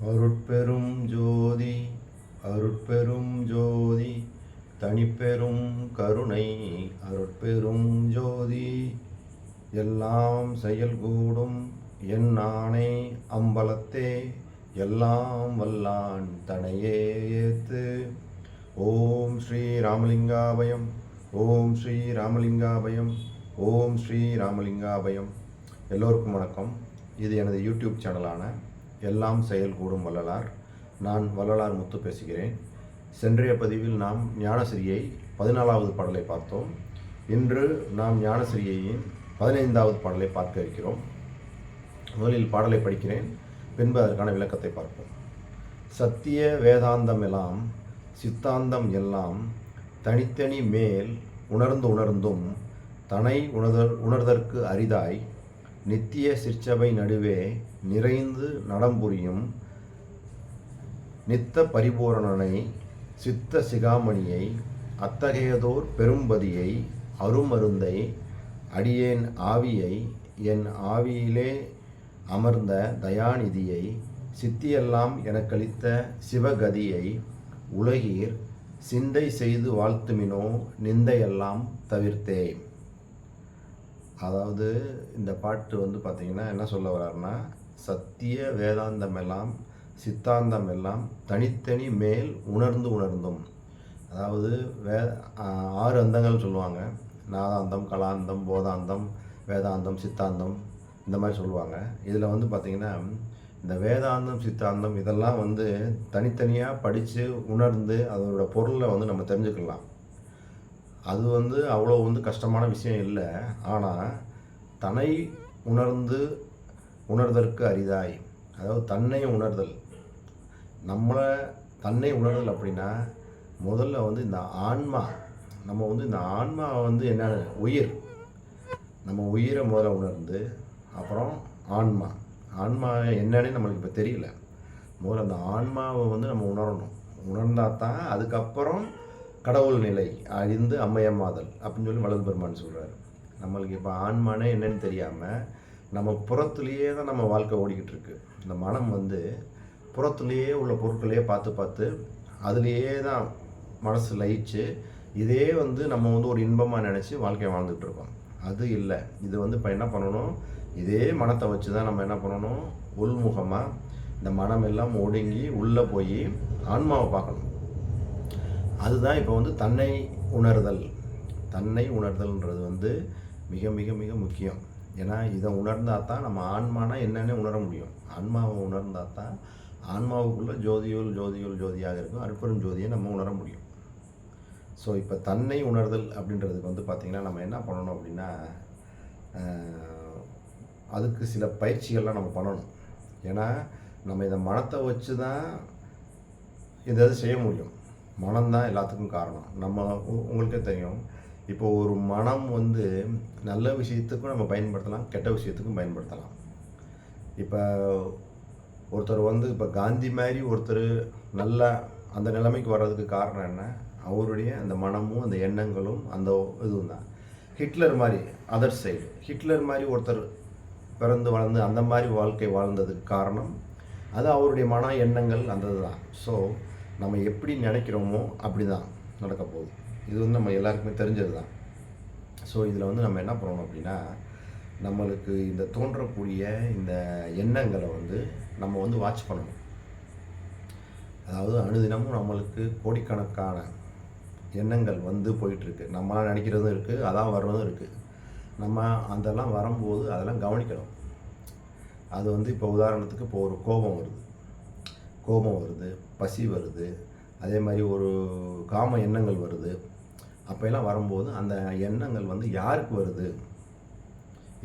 அருட்பெரும் ஜோதி அருட்பெரும் ஜோதி தனிப்பெரும் கருணை அருட்பெரும் ஜோதி எல்லாம் செயல்கூடும் என்னானே அம்பலத்தே எல்லாம் வல்லான் தனையே ஏத்து. ஓம் ஸ்ரீ ராமலிங்காபயம் ஓம் ஸ்ரீ ராமலிங்காபயம் ஓம் ஸ்ரீ ராமலிங்காபயம். எல்லோருக்கும் வணக்கம். இது எனது யூடியூப் சேனலான எல்லாம் செயல்கூடும் வள்ளலார். நான் வள்ளலார் முத்து பேசுகிறேன். சென்றைய பதிவில் நாம் ஞானசிரியை 14வது பாடலை பார்த்தோம். இன்று நாம் ஞானசிரியையின் 15வது பாடலை பார்க்க இருக்கிறோம். முதலில் பாடலை படிக்கிறேன், பின்பு அதற்கான விளக்கத்தை பார்ப்போம். சத்திய வேதாந்தம் எல்லாம் சித்தாந்தம் எல்லாம் தனித்தனி மேல் உணர்ந்தும் தனை உணர்தற்கு அரிதாய் நித்திய சிற்சபை நடுவே நிறைந்து நடம்புரியும் நித்த பரிபூரணனை சித்த சிகாமணியை அத்தகையதோர் பெரும்பதியை அருமருந்தை அடியேன் ஆவியை என் ஆவியிலே அமர்ந்த தயாநிதியை சித்தியெல்லாம் எனக்களித்த சிவகதியை உலகீர் சிந்தை செய்து வாழ்த்துமினோ நிந்தையெல்லாம் தவிர்த்தே. அதாவது இந்த பாட்டு பார்த்திங்கன்னா என்ன சொல்ல வர்றாருன்னா, சத்திய வேதாந்தம் எல்லாம் சித்தாந்தம் எல்லாம் தனித்தனி மேல் உணர்ந்தும், அதாவது 6 அந்தங்கள் சொல்லுவாங்க. நாதாந்தம், கலாந்தம், போதாந்தம், வேதாந்தம், சித்தாந்தம், இந்த மாதிரி சொல்லுவாங்க. இதில் பார்த்திங்கன்னா இந்த வேதாந்தம் சித்தாந்தம் இதெல்லாம் தனித்தனியாக படித்து உணர்ந்து அதோட பொருளை நம்ம தெரிஞ்சுக்கலாம். அது அவ்வளோ கஷ்டமான விஷயம் இல்லை. ஆனால் தன்னை உணர்தற்கு அரிதாய், அதாவது தன்னை உணர்தல், நம்மளை தன்னை உணர்தல் அப்படின்னா முதல்ல இந்த ஆன்மா, நம்ம இந்த ஆன்மாவை என்ன உயிர், நம்ம உயிரை முதல்ல உணர்ந்து அப்புறம் ஆன்மா என்னன்னு நம்மளுக்கு இப்போ தெரியல. முதல்ல அந்த ஆன்மாவை நம்ம உணரணும். உணர்ந்தால் தான் அதுக்கப்புறம் கடவுள் நிலை அறிந்து அம்மையம்மாதல் அப்படின்னு சொல்லி வள்ளல் பெருமான் சொல்கிறார். நம்மளுக்கு இப்போ ஆன்மானே என்னன்னு தெரியாமல் நம்ம புறத்துலேயே தான் நம்ம வாழ்க்கை ஓடிக்கிட்டு இருக்கு. இந்த மனம் புறத்துலேயே உள்ள பொருட்களையே பார்த்து அதுலேயே தான் மனசு லயிச்சு இதே நம்ம ஒரு இன்பமாக நினச்சி வாழ்க்கையை வாழ்ந்துகிட்டு இருக்கோம். அது இல்லை. இது இப்போ என்ன பண்ணணும், இதே மனத்தை வச்சு தான் நம்ம என்ன பண்ணணும், உள்முகமாக இந்த மனம் எல்லாம் ஒடுங்கி உள்ளே போய் ஆன்மாவை பார்க்கணும். அதுதான் இப்போ தன்னை உணர்தல்ன்றது மிக மிக மிக முக்கியம். ஏன்னா இதை உணர்ந்தால் தான் நம்ம ஆன்மானா என்னென்னு உணர முடியும். ஆன்மாவை உணர்ந்தால் தான் ஆன்மாவுக்குள்ளே ஜோதியாக இருக்கும் அற்பெரும் ஜோதியை நம்ம உணர முடியும். ஸோ இப்போ தன்னை உணர்தல் அப்படின்றதுக்கு பார்த்திங்கன்னா நம்ம என்ன பண்ணணும் அப்படின்னா, அதுக்கு சில பயிற்சிகள்லாம் நம்ம பண்ணணும். ஏன்னா நம்ம இதை மனத்தை வச்சு தான் இதை செய்ய முடியும். மனம்தான் எல்லாத்துக்கும் காரணம். உங்களுக்கே தெரியும், இப்போ ஒரு மனம் நல்ல விஷயத்துக்கும் நம்ம பயன்படுத்தலாம், கெட்ட விஷயத்துக்கும் பயன்படுத்தலாம். இப்போ ஒருத்தர் இப்போ காந்தி மாதிரி ஒருத்தர் நல்ல அந்த நிலைமைக்கு வர்றதுக்கு காரணம் என்ன, அவருடைய அந்த மனமும் அந்த எண்ணங்களும் அந்த இதுவும் தான். ஹிட்லர் மாதிரி அதர் சைடு, ஹிட்லர் மாதிரி ஒருத்தர் பிறந்து வளர்ந்து அந்த மாதிரி வாழ்க்கை வாழ்ந்ததுக்கு காரணம் அது அவருடைய மன எண்ணங்கள் அந்த இதுதான். ஸோ நம்ம எப்படி நினைக்கிறோமோ அப்படி தான் நடக்க போகுது. இது நம்ம எல்லாருக்குமே தெரிஞ்சது தான். ஸோ இதில் நம்ம என்ன பண்ணணும் அப்படின்னா, நம்மளுக்கு இந்த தோன்றக்கூடிய இந்த எண்ணங்களை நம்ம வாட்ச் பண்ணணும். அதாவது அனுதினமும் நம்மளுக்கு கோடிக்கணக்கான எண்ணங்கள் போயிட்டுருக்கு. நம்மளாம் நினைக்கிறதும் இருக்குது, அதான் வர்றதும் இருக்குது. நம்ம அதெல்லாம் வரும்போது அதெல்லாம் கவனிக்கணும். அது இப்போ உதாரணத்துக்கு இப்போ ஒரு கோபம் வருது, பசி வருது, அதே மாதிரி ஒரு காம எண்ணங்கள் வருது. அப்போல்லாம் வரும்போது அந்த எண்ணங்கள் யாருக்கு வருது,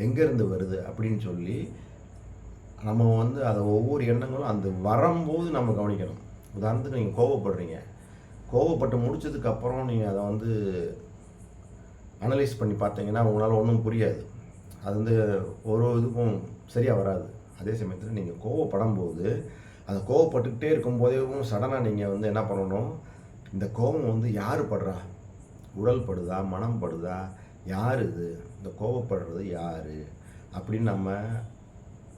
எங்கேருந்து வருது அப்படின்னு சொல்லி நம்ம அதை ஒவ்வொரு எண்ணங்களும் அந்த வரும்போது நம்ம கவனிக்கணும். உதாரணத்துக்கு நீங்கள் கோவப்பட்டு முடிச்சதுக்கப்புறம் நீங்கள் அதை அனலைஸ் பண்ணி பார்த்தீங்கன்னா உங்களால் ஒன்றும் புரியாது. அது ஒரு இதுக்கும் சரியாக வராது. அதே சமயத்தில் நீங்கள் கோவப்படும் போது அந்த கோவப்பட்டுக்கிட்டே இருக்கும்போதே சடனாக நீங்கள் என்ன பண்ணணும், இந்த கோபம் யார் படுறா, உடல் படுதா, மனம் படுதா, யார் இது, இந்த கோவப்படுறது யார் அப்படின்னு நம்ம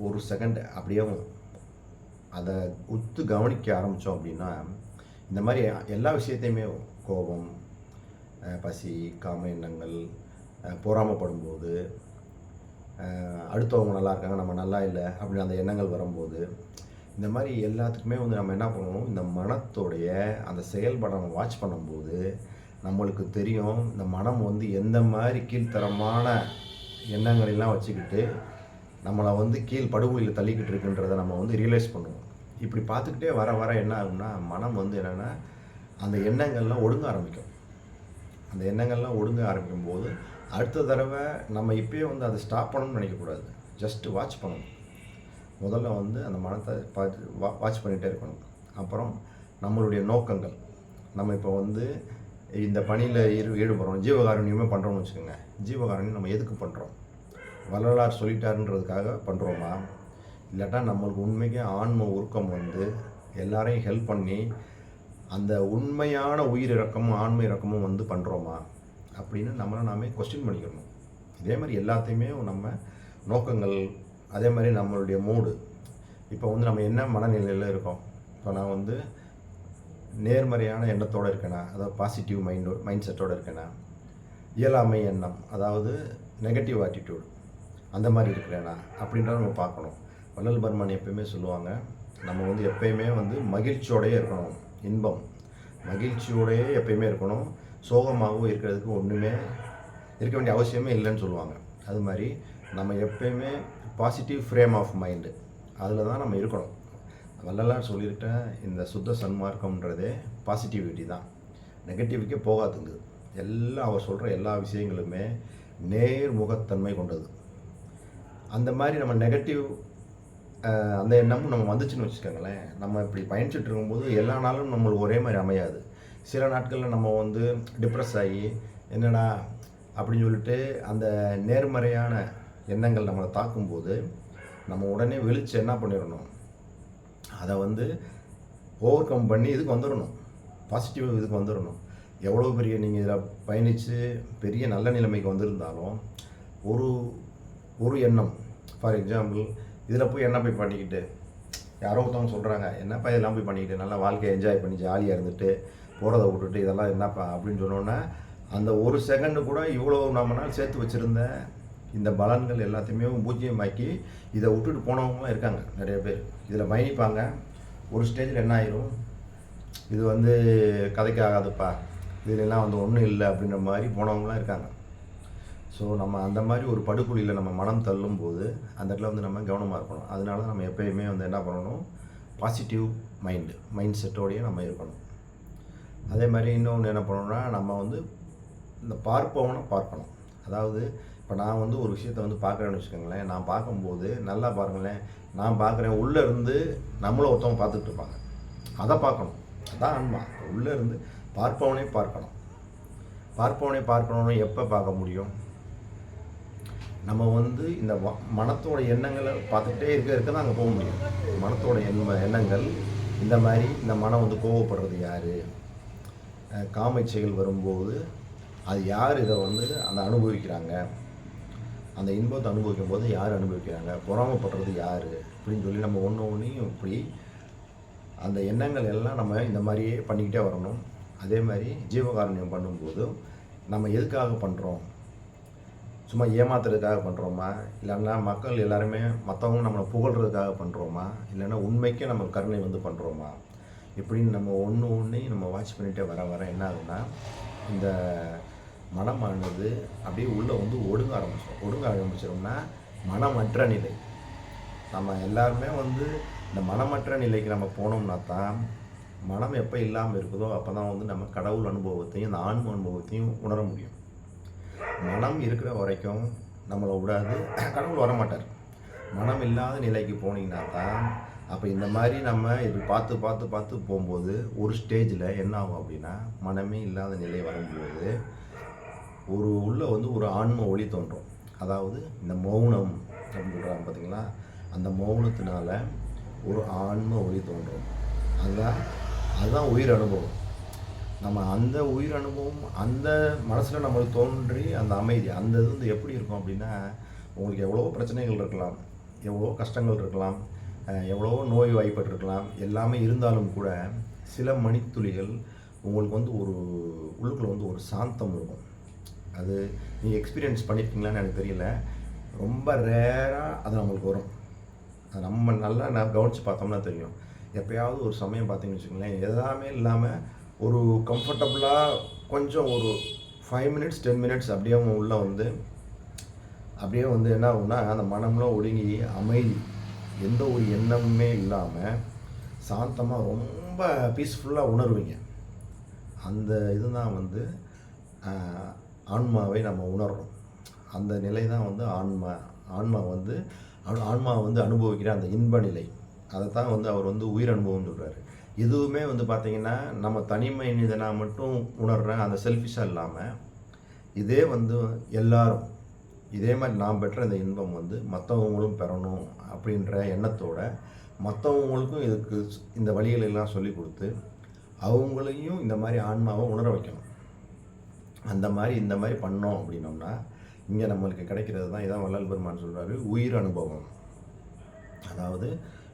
ஒரு செகண்ட் அப்படியே அதை உத்து கவனிக்க ஆரம்பித்தோம் அப்படின்னா இந்த மாதிரி எல்லா விஷயத்தையுமே கோபம், பசி, காம எண்ணங்கள், பொறாமைப்படும்போது, அடுத்தவங்க நல்லா இருக்காங்க நம்ம நல்லா இல்லை அப்படின்னு அந்த எண்ணங்கள் வரும்போது, இந்த மாதிரி எல்லாத்துக்குமே வந்து நம்ம என்ன பண்ணணும், இந்த மனத்தோடைய அந்த செயல்பாடை நம்ம வாட்ச் பண்ணும்போது நம்மளுக்கு தெரியும் இந்த மனம் வந்து எந்த மாதிரி கீழ்த்தரமான எண்ணங்களெல்லாம் வச்சுக்கிட்டு நம்மளை வந்து கீழ் படுகொலியில் தள்ளிக்கிட்டு இருக்குன்றதை நம்ம வந்து ரியலைஸ் பண்ணுவோம். இப்படி பார்த்துக்கிட்டே வர வர என்ன ஆகும்னா மனம் வந்து என்னென்னா அந்த எண்ணங்கள்லாம் ஒடுங்க ஆரம்பிக்கும். அந்த எண்ணங்கள்லாம் ஒடுங்க ஆரம்பிக்கும் போது அடுத்த தடவை நம்ம இப்போயே வந்து அதை ஸ்டாப் பண்ணணும்னு நினைக்கக்கூடாது. ஜஸ்ட்டு வாட்ச் பண்ணணும். முதல்ல வந்து அந்த மனத்தை வாட்ச் பண்ணிகிட்டே இருக்கணும். அப்புறம் நம்மளுடைய நோக்கங்கள், நம்ம இப்போ வந்து இந்த பணியில் ஈடுபடுறோம், ஜீவகாருண்யமே பண்ணுறோம்னு வச்சுக்கோங்க. ஜீவகாருண்யம் நம்ம எதுக்கு பண்ணுறோம்? வள்ளலார் சொல்லிட்டாருன்றதுக்காக பண்ணுறோமா? இல்லாட்டா நம்மளுக்கு உண்மைக்கே ஆன்ம உருக்கம் வந்து எல்லாரையும் ஹெல்ப் பண்ணி அந்த உண்மையான உயிர் இறக்கமும் ஆன்ம இறக்கமும் வந்து பண்ணுறோமா அப்படின்னு நம்மளை நாமே கொஸ்டின் பண்ணிக்கணும். இதே மாதிரி எல்லாத்தையுமே நம்ம நோக்கங்கள், அதே மாதிரி நம்மளுடைய மூடு, இப்போ வந்து நம்ம என்ன மனநிலையில் இருக்கோம். இப்போ நான் வந்து நேர்மறையான எண்ணத்தோடு இருக்கேனா, அதாவது பாசிட்டிவ் மைண்ட் செட்டோடு இருக்கேனா, இயலாமை எண்ணம் அதாவது நெகட்டிவ் ஆட்டிடியூட் அந்த மாதிரி இருக்கிறேனா அப்படின்றத நம்ம பார்க்கணும். வள்ளல் பெருமான் எப்பயுமே சொல்லுவாங்க, நம்ம வந்து எப்பயுமே வந்து மகிழ்ச்சியோடையே இருக்கணும். இன்பம் மகிழ்ச்சியோடையே எப்பயுமே இருக்கணும். சோகமாகவும் இருக்கிறதுக்கு ஒன்றுமே இருக்க வேண்டிய அவசியமே இல்லைன்னு சொல்லுவாங்க. அது மாதிரி நம்ம எப்பயுமே பாசிட்டிவ் ஃப்ரேம் ஆஃப் மைண்டு அதில் தான் நம்ம இருக்கணும். வள்ளலார் சொல்லியிருக்க இந்த சுத்த சன்மார்க்கம்ன்றதே பாசிட்டிவிட்டி தான், நெகட்டிவிக்கே போகாதுங்க. எல்லாம் அவர் சொல்கிற எல்லா விஷயங்களுமே நேர்முகத்தன்மை கொண்டது. அந்த மாதிரி நம்ம நெகட்டிவ் அந்த எண்ணமும் நம்ம வந்துச்சுன்னு வச்சுக்கோங்களேன், நம்ம இப்படி பயணிச்சுட்டு இருக்கும்போது எல்லா நாளும் நம்மளுக்கு ஒரே மாதிரி அமையாது. சில நாட்களில் நம்ம வந்து டிப்ரெஸ் ஆகி என்னடா அப்படின்னு சொல்லிட்டு அந்த நேர்மறையான எண்ணங்கள் நம்மளை தாக்கும்போது நம்ம உடனே விழிச்சு என்ன பண்ணிடணும், அதை வந்து ஓவர் கம் பண்ணி இதுக்கு வந்துடணும், பாசிட்டிவ் இதுக்கு வந்துடணும். எவ்வளோ பெரிய நீங்கள் இதில் பயணித்து பெரிய நல்ல நிலைமைக்கு வந்திருந்தாலும் ஒரு எண்ணம், ஃபார் எக்ஸாம்பிள் இதில் போய் என்ன போய் பண்ணிக்கிட்டு யாரோ ஒருத்தவங்க சொல்கிறாங்க என்னப்பா இதெல்லாம் போய் பண்ணிக்கிட்டு நல்லா வாழ்க்கையை என்ஜாய் பண்ணி ஜாலியாக இருந்துட்டு போகிறத விட்டுட்டு இதெல்லாம் என்னப்பா அப்படின்னு சொன்னோன்னா அந்த ஒரு செகண்டு கூட இவ்வளோ நம்ம நாள் சேர்த்து வச்சுருந்த இந்த பலன்கள் எல்லாத்தையுமே பூஜ்ஜியமாக்கி இதை விட்டுட்டு போனவங்களாம் இருக்காங்க நிறைய பேர். இதில் பயணிப்பாங்க, ஒரு ஸ்டேஜில் என்ன ஆயிரும், இது வந்து கதைக்கு ஆகாதுப்பா, இதுலெல்லாம் வந்து ஒன்றும் இல்லை அப்படின்ற மாதிரி போனவங்களாம் இருக்காங்க. ஸோ நம்ம அந்த மாதிரி ஒரு படுகொலியில் நம்ம மனம் தள்ளும்போது அந்த இடத்துல வந்து நம்ம கவனமாக இருக்கணும். அதனால தான் நம்ம எப்போயுமே வந்து என்ன பண்ணணும், பாசிட்டிவ் மைண்ட் செட்டோடையே நம்ம இருக்கணும். அதே மாதிரி இன்னொன்று என்ன பண்ணணும்னா நம்ம வந்து இந்த பார்ப்பவனை பார்க்கணும். அதாவது இப்போ நான் வந்து ஒரு விஷயத்தை வந்து பார்க்குறேன்னு வச்சுக்கோங்களேன், நான் பார்க்கும்போது நல்லா பாருங்களேன், நான் பார்க்குறேன் உள்ளே இருந்து நம்மளும் ஒருத்தவங்க பார்த்துட்டு இருப்பாங்க, அதை பார்க்கணும். அதான் ஆன்மா. உள்ளே இருந்து பார்ப்பவனே பார்க்கணும். பார்ப்பவனே பார்க்கணும்னு எப்போ பார்க்க முடியும், நம்ம வந்து இந்த மனத்தோட எண்ணங்களை பார்த்துக்கிட்டே இருக்க தான் அங்கே போக முடியும். மனத்தோட எண்ணங்கள் இந்த மாதிரி இந்த மனம் வந்து கோவப்படுறது யார், காமச்சைகள் வரும்போது அது யார் இதை வந்து அந்த அனுபவிக்கிறாங்க, அந்த இன்பத்தை அனுபவிக்கும் போது யார் அனுபவிக்கிறாங்க, பொறாமப்படுறது யார் அப்படின்னு சொல்லி நம்ம ஒன்றையும் இப்படி அந்த எண்ணங்கள் எல்லாம் நம்ம இந்த மாதிரியே பண்ணிக்கிட்டே வரணும். அதே மாதிரி ஜீவகாருண்யம் பண்ணும்போது நம்ம எதுக்காக பண்ணுறோம், சும்மா ஏமாத்துறதுக்காக பண்ணுறோமா, இல்லைன்னா மக்கள் எல்லாருமே மற்றவங்க நம்மளை புகழ்கிறதுக்காக பண்ணுறோமா, இல்லைன்னா உண்மைக்கே நம்ம கருணை வந்து பண்ணுறோமா, இப்படின்னு நம்ம ஒன்றையும் நம்ம வாட்ச் பண்ணிகிட்டே வர என்ன ஆகுதுன்னா இந்த மனமானது அப்படியே உள்ளே வந்து ஒடுங்க ஆரம்பிச்சிடும்னா மனமற்ற நிலை. நம்ம எல்லாருமே வந்து இந்த மனமற்ற நிலைக்கு நம்ம போனோம்னா தான் மனம் எப்போ இல்லாமல் இருக்குதோ அப்போ தான் வந்து நம்ம கடவுள் அனுபவத்தையும் இந்த ஆன்ம அனுபவத்தையும் உணர முடியும். மனம் இருக்கிற வரைக்கும் நம்மளை விடாது, கடவுள் வரமாட்டார். மனம் இல்லாத நிலைக்கு போனீங்கன்னா தான் அப்போ இந்த மாதிரி நம்ம இப்படி பார்த்து போகும்போது ஒரு ஸ்டேஜில் என்ன ஆகும் அப்படின்னா மனமே இல்லாத நிலை வரும்போது உள்ளே வந்து ஒரு ஆன்ம ஒளி தோன்றும். அதாவது இந்த மௌனம் அப்படின்னு சொல்கிறாங்க பார்த்தீங்களா, அந்த மௌனத்தினால ஒரு ஆன்ம ஒளி தோன்றும். அதுதான் உயிர் அனுபவம். நம்ம அந்த உயிர் அனுபவம் அந்த மனசில் நம்மளுக்கு தோன்றி அந்த அமைதி அந்த இது வந்து எப்படி இருக்கும் அப்படின்னா உங்களுக்கு எவ்வளோ பிரச்சனைகள் இருக்கலாம், எவ்வளோ கஷ்டங்கள் இருக்கலாம், எவ்வளவோ நோய் வாய்ப்பட்டிருக்கலாம், எல்லாமே இருந்தாலும் கூட சில மணித்துளிகள் உங்களுக்கு வந்து ஒரு உள்ளுக்குள்ளே வந்து ஒரு சாந்தம் இருக்கும். அது நீங்கள் எக்ஸ்பீரியன்ஸ் பண்ணியிருக்கீங்களான்னு எனக்கு தெரியல. ரொம்ப ரேராக அது நம்மளுக்கு வரும். அது நம்ம நல்லா கவனித்து பார்த்தோம்னா தெரியும். எப்போயாவது ஒரு சமயம் பார்த்தீங்கன்னு வச்சுக்கோங்களேன், எல்லாமே இல்லாமல் ஒரு கம்ஃபர்டபுளாக கொஞ்சம் ஒரு 5 மினிட்ஸ் 10 மினிட்ஸ் அப்படியே உள்ளே வந்து அப்படியே வந்து என்ன ஆகும்னா, அந்த மனம்லாம் ஒடுங்கி அமைதி, எந்த ஒரு எண்ணமுமே இல்லாமல் சாந்தமாக ரொம்ப பீஸ்ஃபுல்லாக உணர்வீங்க. அந்த இதுதான் வந்து ஆன்மாவை நம்ம உணர்றோம். அந்த நிலை தான் வந்து ஆன்மா வந்து அனுபவிக்கிற அந்த இன்ப நிலை. அதை தான் வந்து அவர் வந்து உயிர் அனுபவம்னு சொல்கிறாரு. இதுவுமே வந்து பார்த்திங்கன்னா நம்ம தனிமை மனிதனாக மட்டும் உணர்கிற அந்த செல்ஃபிஷாக இல்லாமல், இதே வந்து எல்லாரும் இதே மாதிரி நான் பெற்ற இந்த இன்பம் வந்து மற்றவங்களும் பெறணும் அப்படின்ற எண்ணத்தோட மற்றவங்களுக்கும் இதுக்கு இந்த வழிகளெல்லாம் சொல்லி கொடுத்து அவங்களையும் இந்த மாதிரி ஆன்மாவை உணர வைக்கணும். அந்த மாதிரி இந்த மாதிரி பண்ணோம் அப்படின்னோம்னா இங்கே நம்மளுக்கு கிடைக்கிறது தான் இதான் வள்ளல் பெருமான் சொல்கிறாரு, உயிர் அனுபவம். அதாவது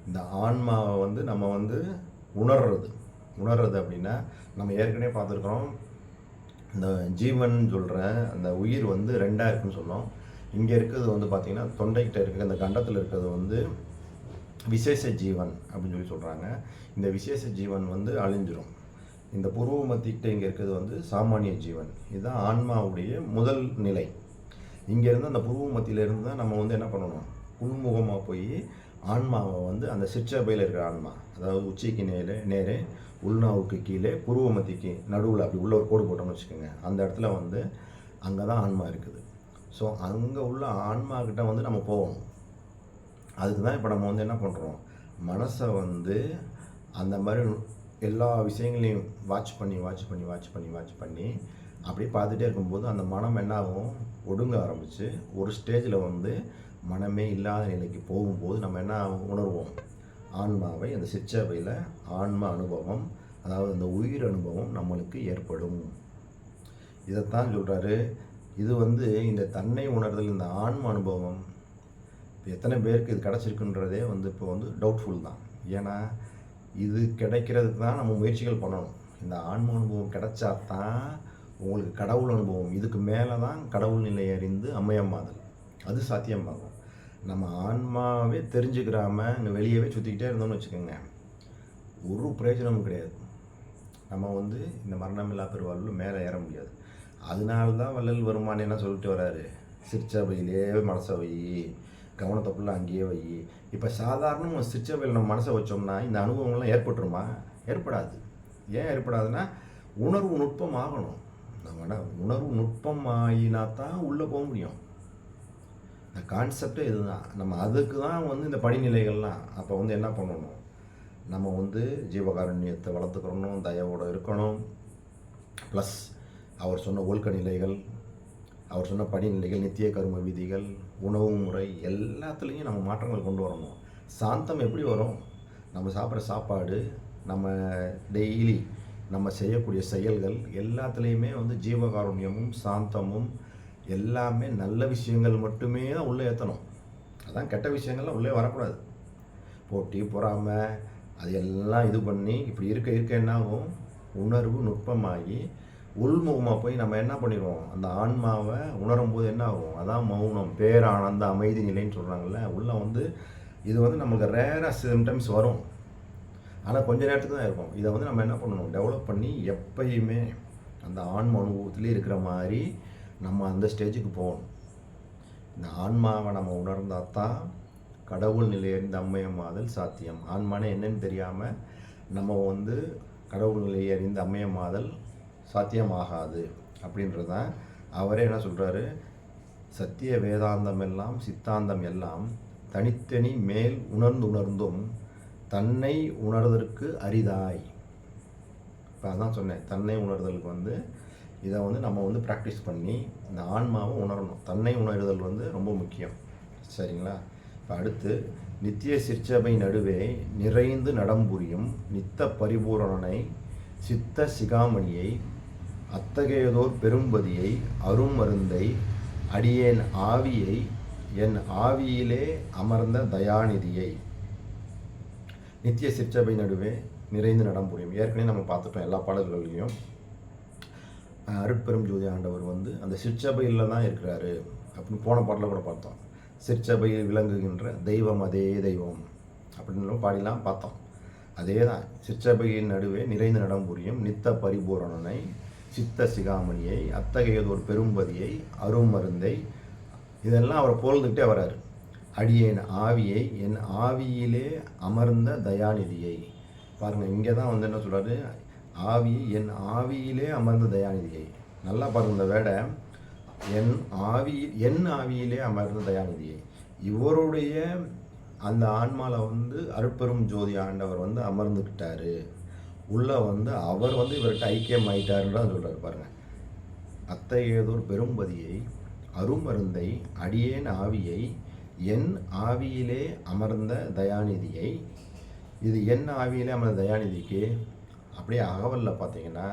இந்த ஆன்மாவை வந்து நம்ம வந்து உணர்றது அப்படின்னா நம்ம ஏற்கனவே பார்த்துருக்கோம். இந்த ஜீவன் சொல்கிற அந்த உயிர் வந்து ரெண்டாக இருக்குன்னு சொன்னோம். இங்கே இருக்கிறது வந்து பார்த்திங்கன்னா தொண்டைக்கிட்ட இருக்கிற அந்த கண்டத்தில் இருக்கிறது வந்து விசேஷ ஜீவன் அப்படின்னு சொல்லி சொல்கிறாங்க. இந்த விசேஷ ஜீவன் வந்து அழிஞ்சிரும். இந்த புருவ மத்திக்கிட்ட இங்கே இருக்கிறது வந்து சாமானிய ஜீவன். இதுதான் ஆன்மாவுடைய முதல் நிலை. இங்கேருந்து அந்த புருவ மத்தியிலேருந்து தான் நம்ம வந்து என்ன பண்ணணும், உள்முகமாக போய் ஆன்மாவை வந்து அந்த சிற்றபையில் இருக்கிற ஆன்மா, அதாவது உச்சிக்கு நேரே உள்நாவுக்கு கீழே புருவ மத்திக்கு நடுவில் அப்படி உள்ள ஒரு கோடு போட்டோம்னு வச்சுக்கோங்க, அந்த இடத்துல வந்து அங்கே தான் ஆன்மா இருக்குது. ஸோ அங்கே உள்ள ஆன்மா கிட்ட வந்து நம்ம போகணும். அதுக்கு தான் இப்போ நம்ம வந்து என்ன பண்ணுறோம், மனசை வந்து அந்த மாதிரி எல்லா விஷயங்களையும் வாட்ச் பண்ணி அப்படியே பார்த்துட்டே இருக்கும்போது அந்த மனம் என்ன ஆகும், ஒடுங்க ஆரம்பித்து ஒரு ஸ்டேஜில் வந்து மனமே இல்லாத நிலைக்கு போகும்போது நம்ம என்ன உணர்வோம், ஆன்மாவை அந்த சிற்றபையில் ஆன்மா அனுபவம், அதாவது அந்த உயிர் அனுபவம் நம்மளுக்கு ஏற்படும். இதைத்தான் சொல்கிறாரு. இது வந்து இந்த தன்னை உணர்தல், இந்த ஆன்ம அனுபவம் இப்போ எத்தனை பேருக்கு இது கிடச்சிருக்குன்றதே வந்து இப்போ வந்து டவுட்ஃபுல் தான். ஏன்னா இது கிடைக்கிறதுக்கு தான் நம்ம முயற்சிகள் பண்ணணும். இந்த ஆன்ம அனுபவம் கிடைச்சா தான் உங்களுக்கு கடவுள் அனுபவம், இதுக்கு மேலே தான் கடவுள் நிலை அறிந்து அம்மையம்மாதல் அது சாத்தியமாகும். நம்ம ஆன்மாவே தெரிஞ்சுக்கிறாம இங்கே வெளியவே சுற்றிக்கிட்டே இருந்தோம்னு வச்சுக்கோங்க, ஒரு பிரயோஜனமும் கிடையாது. நம்ம வந்து இந்த மரணமில்லா பெருவாழ்வில் மேலே ஏற முடியாது. அதனால தான் வள்ளல் பெருமான் என்ன சொல்லிட்டு வர்றாரு, சிற்சபையிலே மனசை வை, கவனத்தை ஃபுல்லாக அங்கேயே வை. இப்போ சாதாரண சிற்சபையில் நம்ம மனசை வச்சோம்னா இந்த அனுபவங்கள்லாம் ஏற்பட்டுருமா? ஏற்படாது. ஏன் ஏற்படாதுன்னா உணர்வு நுட்பம் ஆகணும். நம்ம உணர்வு நுட்பம் ஆகினா தான் உள்ளே போக முடியும். இந்த கான்செப்டே இதுதான். நம்ம அதுக்கு தான் வந்து இந்த படிநிலைகள்லாம். அப்போ வந்து என்ன பண்ணணும், நம்ம வந்து ஜீவகாருண்யத்தை வளர்த்துக்கணும், தயவோடு இருக்கணும். ப்ளஸ் அவர் சொன்ன ஒழுக்க நிலைகள், அவர் சொன்ன படிநிலைகள், நித்திய கர்ம விதிகள், உணவு முறை எல்லாத்துலேயும் நம்ம மாற்றங்கள் கொண்டு வரணும். சாந்தம் எப்படி வரும், நம்ம சாப்பிட்ற சாப்பாடு, நம்ம டெய்லி நம்ம செய்யக்கூடிய செயல்கள் எல்லாத்துலேயுமே வந்து ஜீவகாருண்யமும் சாந்தமும் எல்லாமே நல்ல விஷயங்கள் மட்டுமே தான் உள்ளே ஏற்றணும். அதான் கெட்ட விஷயங்கள்லாம் உள்ளே வரக்கூடாது. போட்டி பொறாமை அது எல்லாம் இது பண்ணி இப்படி இருக்க என்னாகும், உணர்வு நுட்பமாகி உள்முகமாக போய் நம்ம என்ன பண்ணிடுவோம், அந்த ஆன்மாவை உணரும் போது என்ன ஆகும், அதான் மௌனம், பேரானந்த அமைதி நிலைன்னு சொல்கிறாங்கல்ல. உள்ள வந்து இது வந்து நமக்கு ரேராக சிம்டம்ஸ் வரும், ஆனால் கொஞ்ச நேரத்துக்கு தான் இருக்கும். இதை வந்து நம்ம என்ன பண்ணணும், டெவலப் பண்ணி எப்பயுமே அந்த ஆன்ம அனுபவத்திலே இருக்கிற மாதிரி நம்ம அந்த ஸ்டேஜுக்கு போகணும். இந்த ஆன்மாவை நம்ம உணர்ந்தால் தான் கடவுள் நிலையறிந்த அம்மையம்மாதல் சாத்தியம். ஆன்மானே என்னன்னு தெரியாமல் நம்ம வந்து கடவுள் நிலையறிந்த அம்மையம்மாதல் சாத்தியமாகாது அப்படின்றதான் அவரே என்ன சொல்கிறாரு, சத்திய வேதாந்தம் எல்லாம் சித்தாந்தம் எல்லாம் தனித்தனி மேல் உணர்ந்தும் தன்னை உணர்தற்கு அரிதாய். இப்போ அதான் சொன்னேன், தன்னை உணர்தலுக்கு வந்து இதை வந்து நம்ம வந்து ப்ராக்டிஸ் பண்ணி இந்த ஆன்மாவை உணரணும். தன்னை உணர்தல் வந்து ரொம்ப முக்கியம். சரிங்களா? இப்போ அடுத்து, நித்திய சிற்சபை நடுவே நிறைந்து நடம்புரியும் நித்த பரிபூரணனை சித்த சிகாமணியை அத்தகையதோர் பெரும்பதியை அருமருந்தை அடியேன் ஆவியை என் ஆவியிலே அமர்ந்த தயாநிதியை. நித்திய சிற்றபை நடுவே நிறைந்து நடம் புரியும். ஏற்கனவே நம்ம பார்த்துட்டோம் எல்லா பாடல்கள்லையும். அருட்பெரும் ஜோதி ஆண்டவர் வந்து அந்த சிற்றபையில் தான் இருக்கிறாரு அப்படின்னு போன பாட்டில் கூட பார்த்தோம். சிற்றபையில் விளங்குகின்ற தெய்வம் அதே தெய்வம் அப்படின்னு பாடிலாம் பார்த்தோம். அதே தான், சிற்றபையின் நடுவே நிறைந்து நடம் புரியும் நித்த பரிபூரணனை சித்த சிகாமணியை அத்தகையதொரு பெரும்பதியை அருமருந்தை இதெல்லாம் அவரை புகழ்ந்துக்கிட்டே வர்றாரு. அடியேன் ஆவியை என் ஆவியிலே அமர்ந்த தயாநிதியை பாருங்கள். இங்கே தான் வந்து என்ன சொல்கிறாரு, ஆவி என் ஆவியிலே அமர்ந்த தயாநிதியை. நல்லா பாருங்கள் இந்த வேடை, என் ஆவியிலே அமர்ந்த தயாநிதியை. இவருடைய அந்த ஆன்மாவில் வந்து அருட்பெரும் ஜோதி ஆண்டவர் வந்து அமர்ந்துக்கிட்டாரு. உள்ளே வந்து அவர் வந்து இவர்கிட்ட ஐக்கியம் ஆயிட்டாருன்னு சொல்கிறார் பாருங்கள். அத்தகையதொரு பெரும்பதியை அருமருந்தை அடியேன் ஆவியை என் ஆவியிலே அமர்ந்த தயாநிதியை. இது என் ஆவியிலே அமர்ந்த தயாநிதிக்கு அப்படியே அகவலில் பார்த்தீங்கன்னா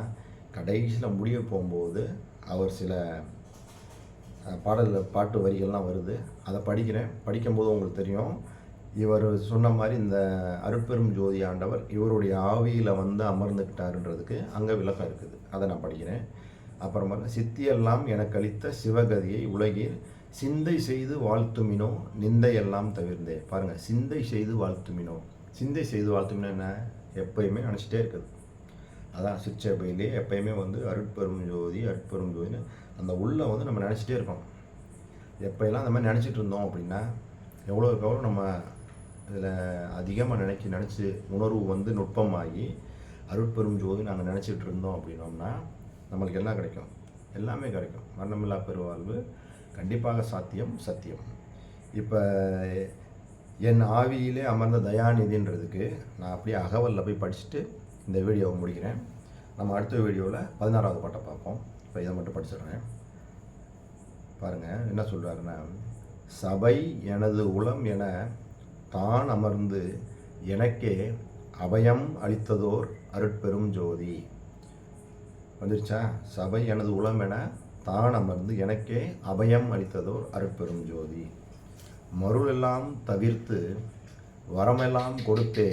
கடைசியில் முடிய போகும்போது அவர் சில பாட்டு வரிகள்லாம் வருது. அதை படிக்கும்போது உங்களுக்கு தெரியும், இவர் சொன்ன மாதிரி இந்த அருட்பெரும் ஜோதி ஆண்டவர் இவருடைய ஆவியில் வந்து அமர்ந்துக்கிட்டாருன்றதுக்கு அங்கே விளக்கம் இருக்குது. அதை நான் படிக்கிறேன். அப்புறமா சித்தியெல்லாம் எனக்கு அளித்த சிவகதியை உலகில் சிந்தை செய்து வாழ்த்துமினோ நிந்தையெல்லாம் தவிர்ந்தே. பாருங்கள், சிந்தை செய்து வாழ்த்துமினோ. சிந்தை செய்து வாழ்த்துமினோ என்ன, எப்பயுமே நினச்சிட்டே இருக்குது. அதான் சிற்றபையிலே எப்பயுமே வந்து அருட்பெரும் ஜோதி அருட்பெரும் ஜோதின்னு அந்த உள்ளே வந்து நம்ம நினச்சிட்டே இருக்கோம். எப்போயெல்லாம் அந்த மாதிரி நினச்சிட்டு இருந்தோம் அப்படின்னா எவ்வளோக்கு எவ்வளோ நம்ம இதில் அதிகமாக நினச்சி உணர்வு வந்து நுட்பமாகி அருட்பெரும் ஜோதி நாங்கள் நினச்சிட்டு இருந்தோம் அப்படின்னோம்னா நம்மளுக்கு எல்லாம் கிடைக்கும், எல்லாமே கிடைக்கும். மரணமில்லா பெருவாழ்வு கண்டிப்பாக சாத்தியம், சத்தியம். இப்போ என் ஆவியிலே அமர்ந்த தயாநிதின்றதுக்கு நான் அப்படியே அகவலில் போய் படிச்சுட்டு இந்த வீடியோவை முடிக்கிறேன். நம்ம அடுத்த வீடியோவில் 16வது பாட்டை பார்ப்போம். இப்போ இதை மட்டும் படிச்சிடுறேன். பாருங்கள் என்ன சொல்கிறாருன்னா, சபை எனது உளம் என தான் அமர்ந்து எனக்கே அபயம் அளித்ததோர் அருட்பெரும் ஜோதி. வந்துருச்சா? சபை எனது உளம் என தான் அமர்ந்து எனக்கே அபயம் அளித்ததோர் அருட்பெரும் ஜோதி. மருளெல்லாம் தவிர்த்து வரமெல்லாம் கொடுத்தே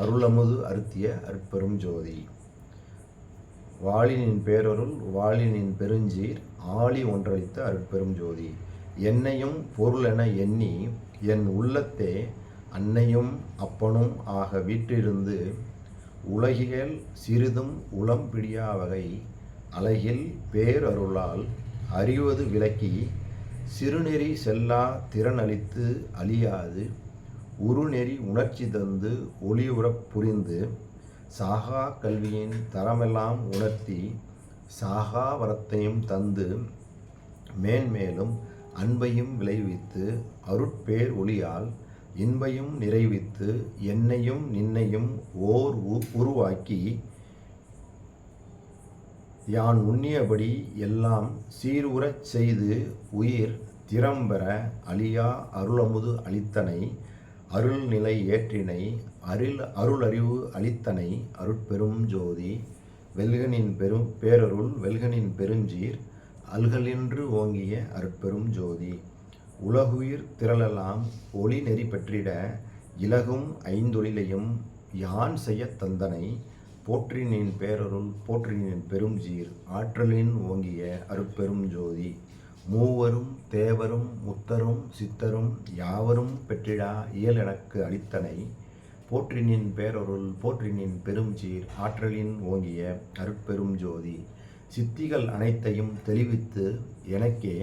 அருளமுது அருத்திய அருட்பெரும் ஜோதி. வாளினின் பேரருள் வாளினின் பெருஞ்சீர் ஆழி ஒன்றளித்த அருட்பெரும் ஜோதி. என்னையும் பொருளென எண்ணி என் உள்ளத்தே அன்னையும் அப்பனும் ஆக வீற்றிருந்து உலகியல் சிறிதும் உளம் பிடியா வகை அழகில் பேரருளால் அறிவது விளக்கி சிறுநெறி செல்லா திறனளித்து அழியாது உருநெறி உணர்ச்சி தந்து ஒளியுறப் புரிந்து சாகா கல்வியின் தரமெல்லாம் உணர்த்தி சாகா வரத்தையும் தந்து மேன்மேலும் அன்பையும் விளைவித்து அருட்பேர் ஒளியால் இன்பையும் நிறைவித்து என்னையும் நின்னையும் ஓர் உருவாக்கி யான் உண்ணியபடி எல்லாம் சீர்உறச் செய்து உயிர் திறம்பெற அழியா அருளமுது அளித்தனை அருள்நிலை ஏற்றினை அருளறிவு அளித்தனை அருட்பெரும் ஜோதி. வெல்கனின் பேரருள் வெல்கனின் பெருஞ்சீர் அல்கலின்று ஓங்கிய அருட்பெரும் ஜோதி. உலகுயிர் திரளலாம் ஒளி நெறி பெற்றிட இலகும் ஐந்தொழிலையும் யான் செய்ய தந்தனை போற்றினின் பேரருள் போற்றினின் பெருஞ்சீர் ஆற்றலின் ஓங்கிய அருட்பெரும் ஜோதி. மூவரும் தேவரும் முத்தரும் சித்தரும் யாவரும் பெற்றிடா இயல் எனக்கு அளித்தனை போற்றினின் பேரருள் போற்றினின் பெருஞ்சீர் ஆற்றலின் ஓங்கிய அருட்பெரும் ஜோதி. சித்திகள் அனைத்தையும் தெளிவித்து எனக்கே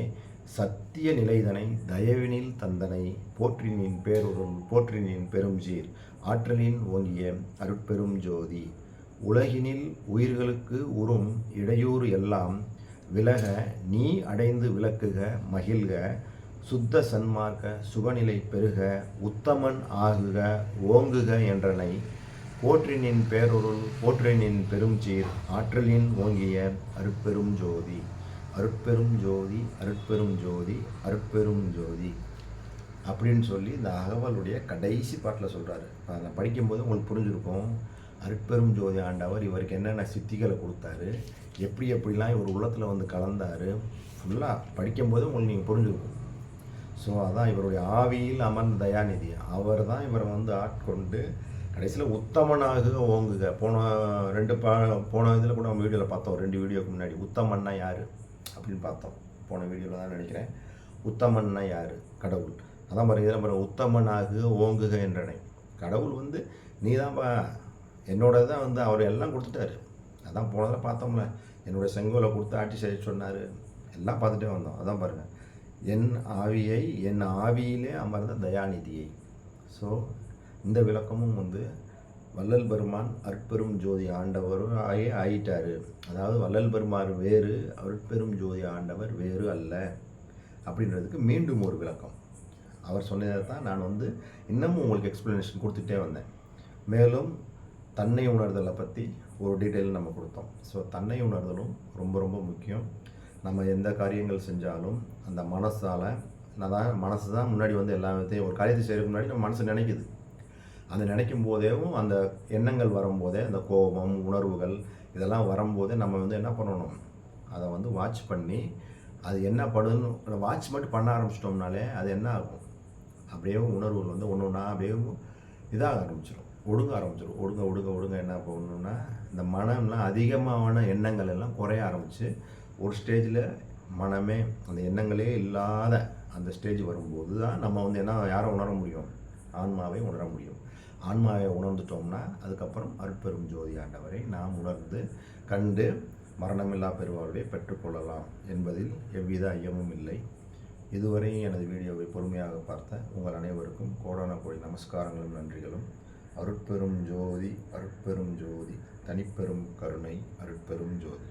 சத்திய நிலைதனை தயவினில் தந்தனை போற்றினின் பேரருள் போற்றினின் பெருஞ்சீர் ஆற்றலின் ஓங்கிய அருட்பெரும் ஜோதி. உலகினில் உயிர்களுக்கு உறும் இடையூறு எல்லாம் விலக நீ அடைந்து விளக்குக மகிழ்க சுத்த சன்மார்க்க சுகநிலை பெருக உத்தமன் ஆகுக ஓங்குக என்றனை போற்றினின் பேரொருள் போற்றினின் பெருஞ்சீர் ஆற்றலின் ஓங்கிய அருட்பெரும் ஜோதி. அருட்பெரும் ஜோதி அருட்பெரும் ஜோதி அருட்பெரும் ஜோதி அப்படின்னு சொல்லி இந்த அகவலுடைய கடைசி பாட்டில் சொல்கிறாரு. அதை படிக்கும்போது உங்களுக்கு புரிஞ்சிருக்கும், அருட்பெரும் ஜோதி ஆண்டவர் இவருக்கு என்னென்ன சித்திகளை கொடுத்தாரு, எப்படிலாம் இவர் உள்ளத்தில் வந்து கலந்தார், ஃபுல்லாக படிக்கும்போது உங்களுக்கு நீங்கள் புரிஞ்சுருக்கும். ஸோ அதான் இவருடைய ஆவியில் அமர்ந்த தயாநிதி அவர் தான் இவரை வந்து ஆட்கொண்டு கடைசியில் உத்தமனாக ஓங்குக. போன இதில் கூட நம்ம வீடியோவில் பார்த்தோம், 2 வீடியோக்கு முன்னாடி. உத்தமன்னா யார் அப்படின்னு பார்த்தோம், போன வீடியோவில் தான் நினைக்கிறேன். உத்தமன்னா யார்? கடவுள். அதான் பாருங்க, இதில் பாருங்க, உத்தமனாக ஓங்குக என்றனை. கடவுள் வந்து நீ தான்ப்பா, என்னோட தான் வந்து அவர் எல்லாம் கொடுத்துட்டாரு. அதான் போனதில் பார்த்தோம்ல, என்னோடய செங்கோலை கொடுத்து ஆட்சி செய்ய சொன்னார். எல்லாம் பார்த்துட்டே வந்தோம். அதான் பாருங்கள், என் ஆவியிலே அமர்ந்த தயாநிதியை. ஸோ இந்த விளக்கமும் வந்து வள்ளல் பெருமான் அருட்பெரும் ஜோதி ஆண்டவர் ஆயிட்டார். அதாவது வள்ளல் பெருமான் வேறு, அருட்பெரும் ஜோதி ஆண்டவர் வேறு அல்ல அப்படின்றதுக்கு மீண்டும் ஒரு விளக்கம். அவர் சொன்னதை தான் நான் வந்து இன்னமும் உங்களுக்கு எக்ஸ்ப்ளனேஷன் கொடுத்துட்டே வந்தேன். மேலும் தன்னை உணர்தலை பற்றி ஒரு டீட்டெயில் நம்ம கொடுத்தோம். ஸோ தன்னை உணர்தலும் ரொம்ப ரொம்ப முக்கியம். நம்ம எந்த காரியங்கள் செஞ்சாலும் அந்த மனசு தான் முன்னாடி வந்து எல்லாத்தையும், ஒரு காரியத்தை செய்யறதுக்கு முன்னாடி நம்ம மனசு நினைக்குது. அந்த நினைக்கும் போதேவும் அந்த எண்ணங்கள் வரும்போதே, அந்த கோபம், உணர்வுகள் இதெல்லாம் வரும்போதே நம்ம வந்து என்ன பண்ணணும், அதை வந்து வாட்ச் பண்ணி அது என்ன பண்ணுன்னு வாட்ச் மட்டும் பண்ண ஆரம்பிச்சிட்டோம்னாலே அது என்ன ஆகும், அப்படியே உணர்வுகள் வந்து ஒன்று ஒன்றா அப்படியே இதாக ஆரம்பிச்சிடும், ஒடுங்க என்ன பண்ணணும்னா, இந்த மனம்லாம் அதிகமான எண்ணங்கள் எல்லாம் குறைய ஆரம்பித்து ஒரு ஸ்டேஜில் மனமே அந்த எண்ணங்களே இல்லாத அந்த ஸ்டேஜ் வரும்போது தான் நம்ம வந்து யாரை உணர முடியும், ஆன்மாவை உணர முடியும். ஆன்மாவை உணர்ந்துட்டோம்னா அதுக்கப்புறம் அருட்பெரும் ஜோதி ஆண்டவரை நாம் உணர்ந்து கண்டு மரணமில்லா பெருவாழ்வை பெற்றுக்கொள்ளலாம் என்பதில் எவ்வித ஐயமும் இல்லை. இதுவரை எனது வீடியோவை பொறுமையாக பார்த்த உங்கள் அனைவருக்கும் கோடான கோடி நமஸ்காரங்களும் நன்றிகளும். அருட்பெரும் ஜோதி, அருட்பெரும் ஜோதி, தனிப்பெரும் கருணை, அருட்பெரும் ஜோதி.